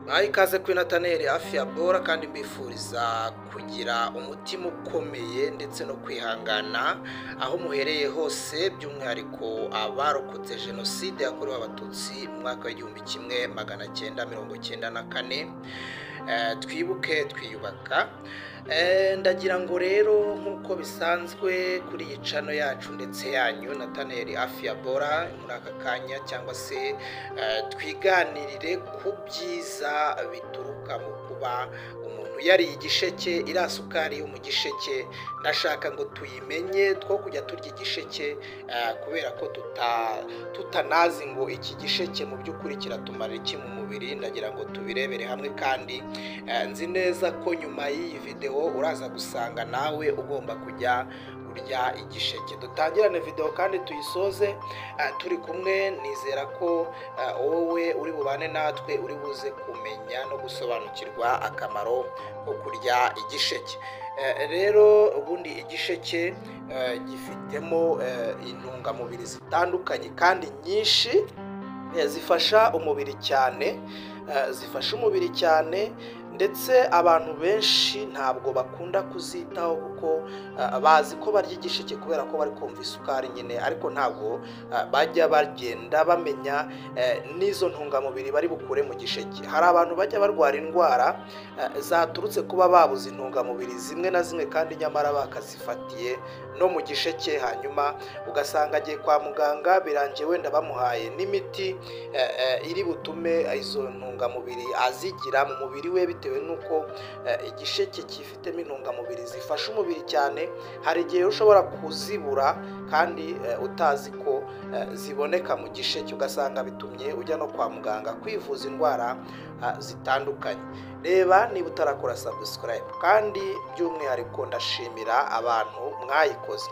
Ikaze kuri Nataneri hafi ya Bora kandi mbifuriza kugira umutima ukomeye ndetse no kwihangana aho muhereye hose, by'umwihariko abarokotse jenoside yakorewe abatutsi mu mwaka w'1994. Twibuke twiyubaka. Ndagira ngo rero nk'uko bisanzwe kuri iyi channel yacu ndetse yanyu Nataneri hafi ya Bora muri aka kanya, cyangwa se twiganirire ku byiza bituruka mu kuba umuntu yariye igisheke. Iriya sukari yo mu gisheke ndashaka ngo tuyimenye, two kujya turya igisheke kubera ko tutanazi ngo iki gisheke mu by'ukuri kiratumara iki mu mubiri. Ndagira ngo tubirebere hamwe, kandi nzi neza ko nyuma y'iyi video uraza gusanga nawe ugomba kujya urya igisheke. Dutangirane video kandi tuyisoze turi kumwe. Nizera ko wowe uri bubane natwe uri buze kumenya no gusobanukirwa akamaro ko kurya igisheke. Rero ubundi igisheke gifitemo intungamubiri zitandukanye kandi nyinshi zifasha umubiri cyane, ndetse abantu benshi ntabwo bakunda kuzitaho kuko bazi ko barya igisheke kubera ko bari kumva isukari nyine, ariko ntabwo bajya bagenda bamenya n'izo ntungamubiri bari bukure mu gisheke. Hari abantu bajya barwara indwara zaturutse kuba babuze intungamubiri zimwe na zimwe kandi nyamara bakazifatiye no mu gisheke, hanyuma ugasanga agiye kwa muganga birangiye wenda bamuhaye n'imiti iri butume izo ntungamubiri azigira mu mubiri we, bitewe n'uko igisheke cyifitemo intungamubiri zifasha umubiri cyane. Hari igihe ushobora kuzibura kandi utazi ko ziboneka mu gisheke, ugasanga bitumye ujya no kwa muganga kwivuza indwara zitandukanye. Reba niba utarakora subscribe, kandi by'umwihariko ndashimira abantu mwayikoze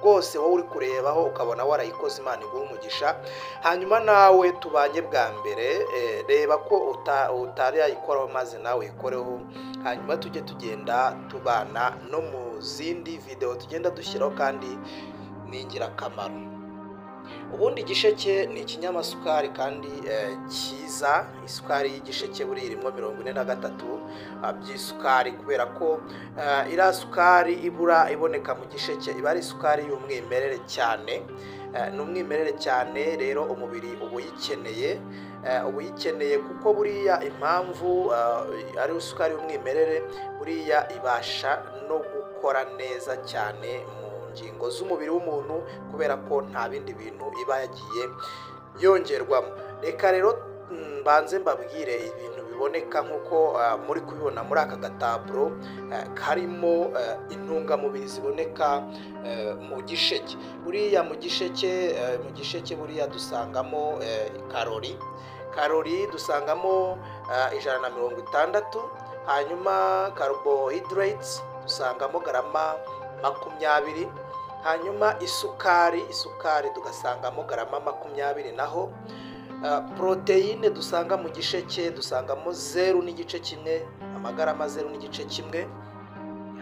rwose. Wowe uri kurebaho ukabona warayikoze, Imana iguhe umugisha. Hanyuma nawe tubanye bwa mbere, reba ko utari yayikoraho maze nawe uyikoreho, hanyuma tujye tugenda tubana no mu zindi video tugenda dushyiraho kandi ni ingirakamaro. Ubundi igisheke ni ikinyamasukari kandi cyiza. Isukari y'igisheke buri irimo 43 by'isukari, kubera ko iriya sukari iboneka mu gisheke iba ari isukari y'umwimerere cyane. Ni umwimerere cyane, rero umubiri uba uyikeneye kuko buriya impamvu ari isukari y'umwimerere, buriya ibasha no gukora neza cyane mu ngingo z'umubiri w'umuntu, kubera ko nta bindi bintu iba yagiye yongerwamo. Reka rero mbanze mbabwire ibintu biboneka nk'uko muri kubibona muri aka gataburo karimo intungamubiri ziboneka mu gisheke. Buriya mu gisheke buriya dusangamo karori dusangamo 160, hanyuma carbohydrates dusangamo garama 20, hanyuma isukari tugasangamo garama 20, naho proteine dusanga mu gisheke dusangamo 0.1, amagarama 0.1,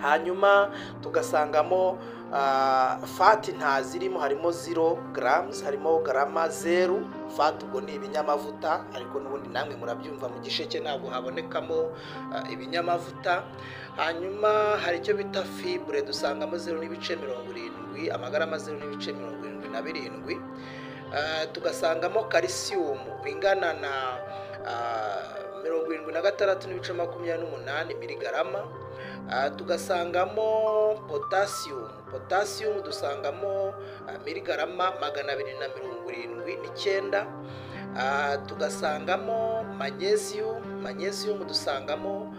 hanyuma tugasangamo fat ntazirimo, harimo 0 grams, harimo garama 0 fat. Ubwo ni ibinyamavuta, ariko n'ubundi namwe murabyumva mu gisheke ntabwo habonekamo ibinyamavuta. Hanyuma hari icyo bita fibre dusangamo 0.70, amagarama 0.77. Tugasangamo calcium ingana na 76.28 miligarama. Tugasangamo potassium dusangamo miligarama 279. Tugasangamo magnesium dusangamo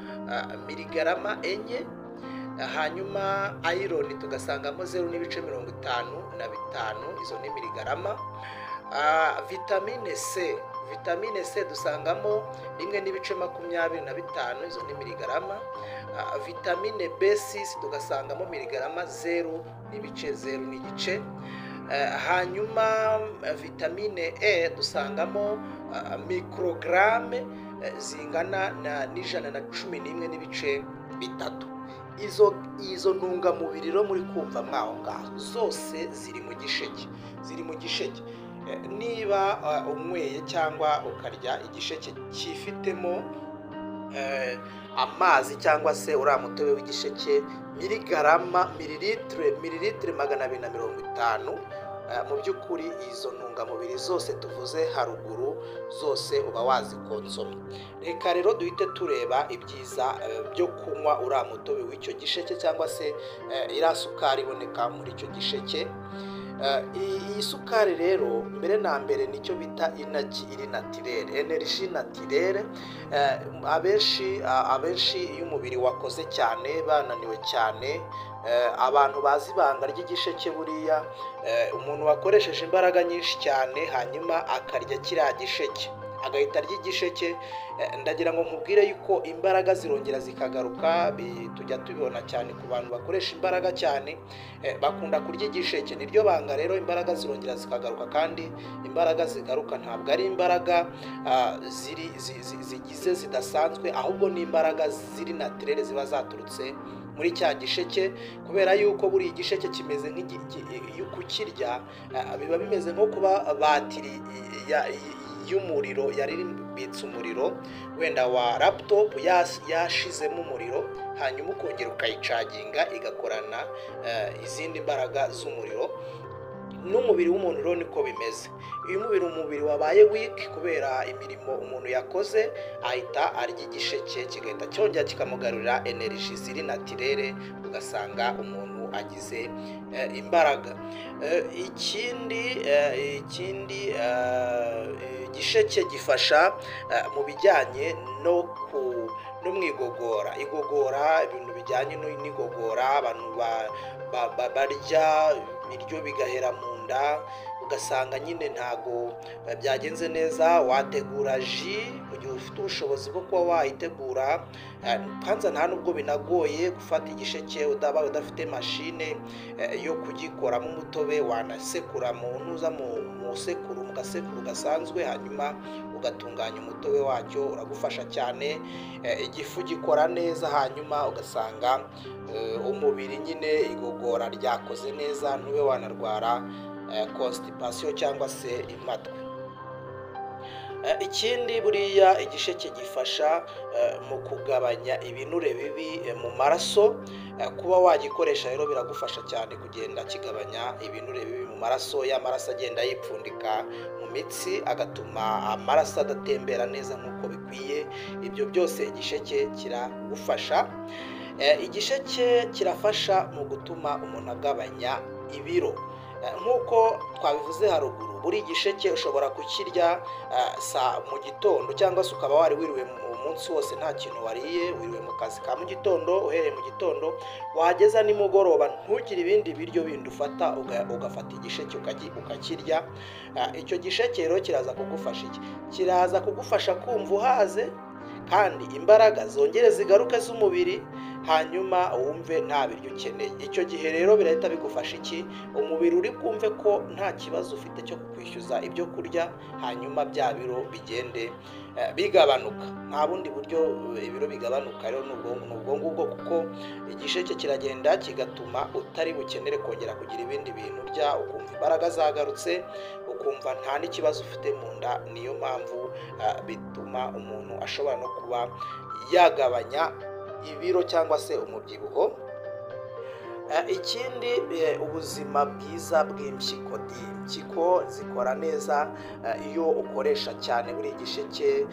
miligarama 4. Hanyuma iron tugasangamo 0.55, izo ni miligarama. Vitamine C dusangamo 1.25, izo ni miligarama. Vitamine B6 tugasangamo miligarama 0.0. Hanyuma vitamine E dusangamo mikrograme zingana na 111.3. Izo ntungamubiri rero muri kumva mwaho ngaho zose ziri mu gisheke. Niba unyweye cyangwa ukarya igisheke cyifitemo amazi cyangwa se uriya mutobe w'igisheke mililitire 250. Mu by'ukuri izo ntungamubiri zose tuvuze haruguru zose uba wazikonsoma. Reka rero duhite tureba ibyiza byo kunywa uriya mutobe w'icyo gisheke cyangwa se iriya sukari iboneka muri icyo gisheke. Iyi sukari rero mbere na mbere nicyo bita inagi iri natirere, energy natirere. Abenshi iyo umubiri wakoze cyane, bananiwe cyane, abantu bazi ibanga ry'igisheke buriya, umuntu wakoresheje imbaraga nyinshi cyane hanyuma akarya kiriya gisheke agahita arya igisheke, ndagira ngo nkubwire yuko imbaraga zirongera zikagaruka. Tujya tubibona cyane ku bantu bakoresha imbaraga cyane, bakunda kurya igisheke. Niryo banga rero, imbaraga zirongera zikagaruka, kandi imbaraga zigaruka ntabwo ari imbaraga zigize zidasanzwe, ahubwo ni imbaraga ziri natirere ziba zaturutse muri cya gisheke, kubera yuko buri igisheke kimeze iyo kukirya biba bimeze nko kuba batiri y'umuriro yari ibitse umuriro wenda wa laptop yashizemo umuriro, hanyuma ukongera ukayicaginga igakorana izindi mbaraga z'umuriro. N'umubiri w'umuntu rero niko bimeze. Iyo umubiri wabaye weak kubera imirimo umuntu yakoze, ahita arya igisheke kigahita cyongera kikamugarurira energy ziri natirere, ugasanga umuntu agize imbaraga. Ikindi igisheke gifasha mu bijyanye no mu igogora, ibintu bijyanye n'igogora. Abantu barya ibiryo bigahera mu nda, ugasanga nyine ntago byagenze neza. Wategura ji mu gihe ufite ubushobozi bwo kuba wayitegura, kwanza nta nubwo binagoye gufata igisheke udafite mashine yo kugikoramo umutobe. Wanasekura mu sekuru, mu gasekuru gasanzwe, hanyuma ugatunganya umutobe wacyo, uragufasha cyane. Igifu gikora neza, hanyuma ugasanga umubiri nyine igogora ryakoze neza, ntube wanarwara constipation cyangwa se impatwe. Ikindi buriya igisheke gifasha mu kugabanya ibinure bibi mu maraso. Kuba wagikoresha rero biragufasha cyane kugenda kigabanya ibinure bibi mu maraso. Y'amaraso agenda yipfundika mu mitsi, agatuma amaraso adatembera neza nk'uko bikwiye. Ibyo byose igisheke kiragufasha. Igisheke kirafasha mu gutuma umuntu agabanya ibiro. Nk'uko twabivuze haruguru, buri gisheke ushobora kukirya mu gitondo, cyangwa se ukaba wari wiriwe umunsi wose nta kintu wariye, wiriwe mu kazi ka mu gitondo, uhereye mu gitondo, wageza nimugoroba ntugire ibindi biryo bindi ufata, ugafata igisheke ukakirya. Icyo gisheke rero kiraza kugufasha iki? Kiraza kugufasha kumva uhaze, kandi imbaraga zongere zigaruke z'umubiri, hanyuma wumve nta biryo ukeneye. Icyo gihe rero birahita bigufasha iki? Umubiri uri kumve ko nta kibazo ufite cyo kukwishyuza ibyo kurya, hanyuma bya biro bigende bigabanuka. Nta bundi buryo ibiro bigabanuka rero n'ubwo ngubwo, kuko igisheke kiragenda kigatuma utari bukenere kongera kugira ibindi bintu urya, ukumva imbaraga zagarutse, ukumva nta n'ikibazo ufite mu nda. Niyo mpamvu bituma umuntu ashobora no kuba yagabanya ibiro cyangwa se umubyibuho. Ikindi, ubuzima bwiza bw'impyiko. Impyiko zikora neza iyo ukoresha cyane buri gisheke,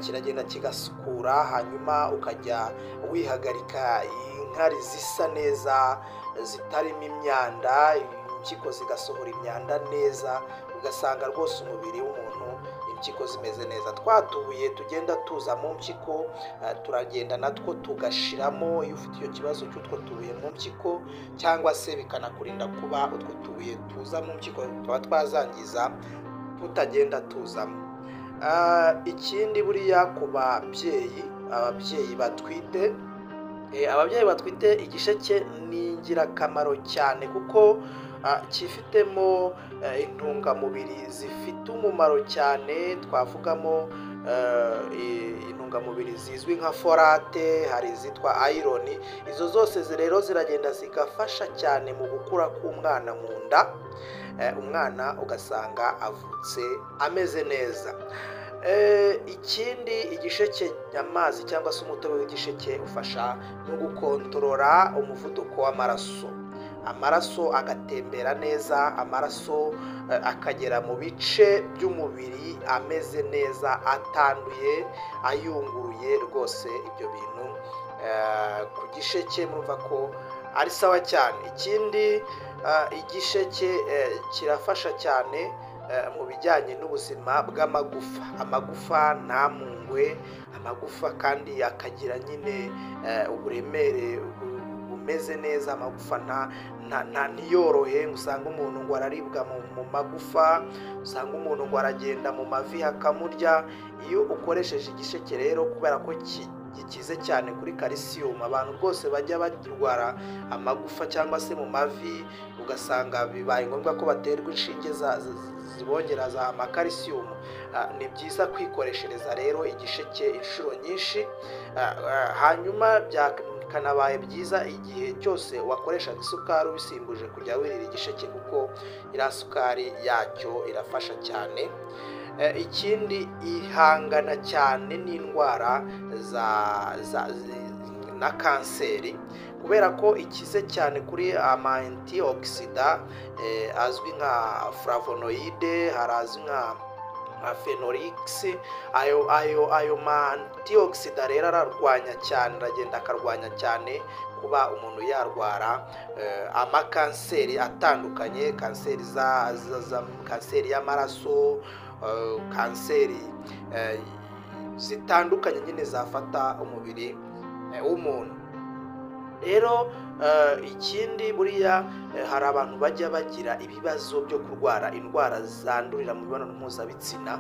kiragenda kigasukura, hanyuma ukajya wihagarika inkari zisa neza zitarimo imyanda, impyiko zigasohora imyanda neza, ugasanga rwose umubiri w'umuntu impyiko zimeze neza. Twatubuye tugenda tuza mu mpyiko, turagenda natwo tugashiramo. Iyo ufite icyo kibazo cy'utwo tubuye mu mpyiko, cyangwa se bikanakurinda kuba utwo tubuye tuza mu mpyiko tuba twazangiza tutagenda tuzamo. Ikindi buriya ku ababyeyi batwite, igisheke ni ingirakamaro cyane, kuko cyifitemo intungamubiri zifite umumaro cyane. Twavugamo intungamubiri zizwi nka folate, hari izitwa iron. Izo zose rero ziragenda zigafasha cyane mu gukura k'umwana mu nda, umwana ugasanga avutse ameze neza. Ikindi igisheke amazi cyangwa se umutobe w'igisheke ufasha no gukontorora umuvuduko w'amaraso, amaraso agatembera neza, amaraso akagera mu bice by'umubiri ameze neza, atanduye, ayunguruye. Rwose ibyo bintu ku gisheke murumva ko ari sawa cyane. Ikindi igisheke kirafasha cyane mu bijyanye n'ubuzima bw'amagufa, amagufa ntamungwe, amagufa kandi akagira nyine uburemere bumeze neza, amagufa ntiyorohe, usanga umuntu ngo araribwa mu magufa, usanga umuntu ngo aragenda mu mavi hakamurya. Iyo ukoresheje igisheke rero kubera ko gikize cyane kuri calcium, abantu rwose bajya barwara amagufa cyangwa se mu mavi, ugasanga bibaye ngombwa ko baterwa inshinge zibongera za calcium. Ni byiza kwikoreshereza rero igisheke inshuro nyinshi, hanyuma byakanabaye byiza igihe cyose wakoreshaga isukari ubisimbuje kujya wirira igisheke, kuko iriya sukari yacyo irafasha cyane. Ikindi ihangana cyane n'indwara na kanseri, kubera ko ikize cyane kuri ama antioxida azwi nka flavonoide, harazwi nka phenolix. Ayo ma antioxida rero aragenda akarwanya cyane kuba umuntu yarwara amakanseri atandukanye, kanseri y'amaraso, kanseri zitandukanye nyine zafata umubiri w'umuntu. Rero ikindi buriya hari abantu bajya bagira ibibazo byo kurwara indwara zandurira mu mibonano mpuzabitsina,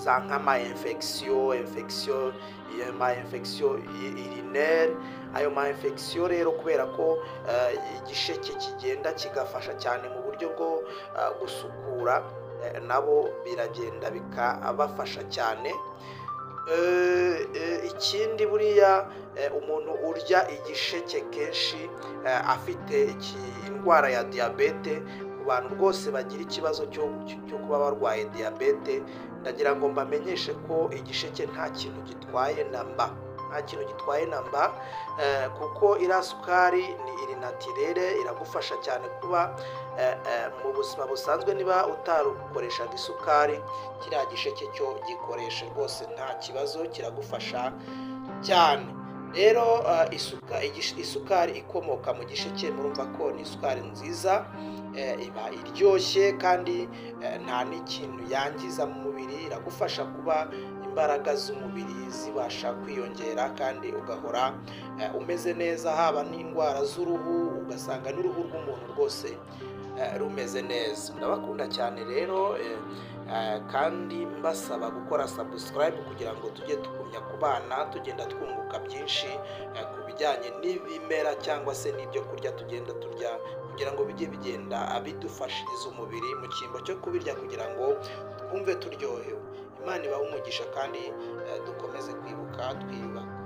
za nk'ama infection urinaire. Ayo ma infection rero kubera ko igisheke kigenda kigafasha cyane mu buryo bwo gusukura, nabo biragenda bikabafasha cyane. Ikindi buriya umuntu urya igisheke kenshi afite indwara ya diyabete, ku bantu rwose bagira ikibazo cyo kuba barwaye diyabete, ndagira ngo mbamenyeshe ko igisheke nta kintu gitwaye namba, kuko iriya sukari iri natirere, iragufasha cyane kuba mu buzima busanzwe niba utarukoreshaga isukari, kiriya gisheke cyo gikoresha rwose nta kibazo, kiragufasha cyane. Rero isukari ikomoka mu gisheke murumva ko ni isukari nziza, iba iryoshye kandi nta n'ikintu yangiza mu mubiri, iragufasha kuba imbaraga z'umubiri zibasha kwiyongera kandi ugahora umeze neza, haba n'indwara z'uruhu, ugasanga n'uruhu rw'umuntu rwose rumeze neza. Ndabakunda cyane rero, kandi mbasaba gukora subscribe kugira ngo tujye tugumya kubana tugenda twunguka byinshi ku bijyanye n'ibimera cyangwa se n'ibyo kurya tugenda turya, kugira ngo bijye bigenda bidufashiriza umubiri mu cyimbo cyo kubirya kugira ngo twumve turyohewe. Imana ibahe umugisha kandi dukomeze kwibuka twiyubaka.